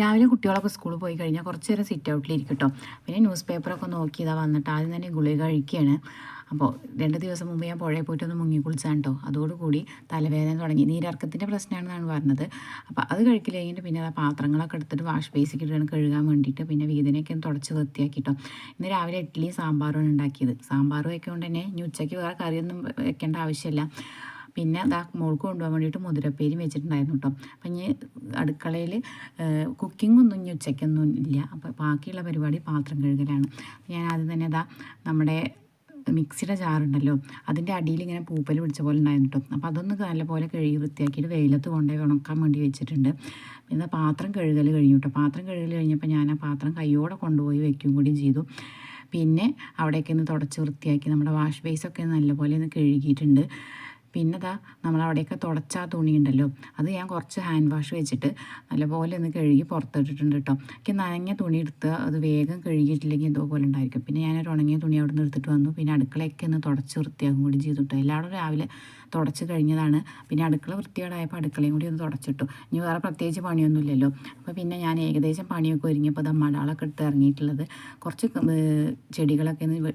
രാവിലെ കുട്ടികളൊക്കെ സ്കൂളിൽ പോയി കഴിഞ്ഞാൽ കുറച്ച് നേരം സിറ്റ് ഔട്ടിലിരിക്കും കേട്ടോ. പിന്നെ ന്യൂസ് പേപ്പറൊക്കെ നോക്കി ഇതാ വന്നിട്ട് ആദ്യം തന്നെ ഗുളിക കഴിക്കുകയാണ്. അപ്പോൾ 2 ദിവസം മുമ്പ് ഞാൻ പുഴയിൽ പോയിട്ടൊന്ന് മുങ്ങി കുളിച്ചാണ് കേട്ടോ. അതോടുകൂടി തലവേദന തുടങ്ങി. നീരിറക്കത്തിൻ്റെ പ്രശ്നമാണെന്നാണ് പറഞ്ഞത്. അപ്പോൾ അത് കഴിക്കൽ കഴിഞ്ഞിട്ട് പിന്നെ ആ പാത്രങ്ങളൊക്കെ എടുത്തിട്ട് വാഷ് ബേസിക്ക് ഇട്ടാണ് കഴുകാൻ വേണ്ടിയിട്ട് പിന്നെ വീതിനെയൊക്കെ ഒന്ന് തുടച്ച് വൃത്തിയാക്കി കേട്ടോ. ഇന്ന് രാവിലെ ഇഡ്ഡലിയും സാമ്പാറുമാണ് ഉണ്ടാക്കിയത്. സാമ്പാർ വയ്ക്കൊണ്ട് തന്നെ ഇനി ഉച്ചയ്ക്ക് വേറെ കറിയൊന്നും വെക്കേണ്ട ആവശ്യമില്ല. പിന്നെ അതാ മോൾക്ക് കൊണ്ടുപോകാൻ വേണ്ടിയിട്ട് മുതിരപ്പേരും വെച്ചിട്ടുണ്ടായിരുന്നു കേട്ടോ. അപ്പം ഇനി അടുക്കളയിൽ കുക്കിങ്ങൊന്നും ഇനി ഉച്ചയ്ക്കൊന്നും ഇല്ല. അപ്പോൾ ബാക്കിയുള്ള പരിപാടി പാത്രം കഴുകലാണ്. ഞാൻ ആദ്യം തന്നെ അതാ നമ്മുടെ മിക്സിയുടെ ജാറുണ്ടല്ലോ, അതിൻ്റെ അടിയിൽ ഇങ്ങനെ പൂപ്പൽ പിടിച്ച പോലെ ഉണ്ടായിരുന്നു കേട്ടോ. അപ്പോൾ അതൊന്ന് നല്ലപോലെ കഴുകി വൃത്തിയാക്കിയിട്ട് വെയിലത്ത് കൊണ്ടുപോയി ഉണക്കാൻ വേണ്ടി വെച്ചിട്ടുണ്ട്. പിന്നെ പാത്രം കഴുകൽ കഴിഞ്ഞു കേട്ടോ. പാത്രം കഴുകൽ കഴിഞ്ഞപ്പോൾ ഞാൻ ആ പാത്രം കയ്യോടെ കൊണ്ടുപോയി വയ്ക്കുകയും കൂടി ചെയ്തു. പിന്നെ അവിടെയൊക്കെ ഒന്ന് തുടച്ച് വൃത്തിയാക്കി നമ്മുടെ വാഷ് ബേസൊക്കെ നല്ലപോലെ ഒന്ന് കഴുകിയിട്ടുണ്ട്. പിന്നെ ദാ നമ്മളവിടെയൊക്കെ തുടച്ച ആ തുണി ഉണ്ടല്ലോ, അത് ഞാൻ കുറച്ച് ഹാൻഡ് വാഷ് വെച്ചിട്ട് നല്ലപോലെ ഒന്ന് കഴുകി പുറത്തിട്ടിട്ടുണ്ട് കേട്ടോ. എനിക്ക് നനഞ്ഞ തുണി എടുത്ത് അത് വേഗം കഴുകിയിട്ടില്ലെങ്കിൽ ഇതുപോലെ ഉണ്ടായിരിക്കും. പിന്നെ ഞാനൊരു ഉണങ്ങിയ തുണി അവിടെ നിന്ന് എടുത്തിട്ട് വന്നു. പിന്നെ അടുക്കളയൊക്കെ ഒന്ന് തുടച്ച് വൃത്തിയാക്കും കൂടി ചെയ്തു കേട്ടോ. എല്ലാവരും രാവിലെ തുടച്ച് കഴിഞ്ഞതാണ്. പിന്നെ അടുക്കള വൃത്തികേടായപ്പോൾ അടുക്കളയും കൂടി ഒന്ന് തുടച്ചിട്ടു. ഇനി വേറെ പ്രത്യേകിച്ച് പണിയൊന്നുമില്ലല്ലോ. അപ്പോൾ പിന്നെ ഞാൻ ഏകദേശം പണിയൊക്കെ ഒരുങ്ങിയപ്പോൾ അത് മടാളൊക്കെ എടുത്ത് ഇറങ്ങിയിട്ടുള്ളത് കുറച്ച് ചെടികളൊക്കെ ഒന്ന്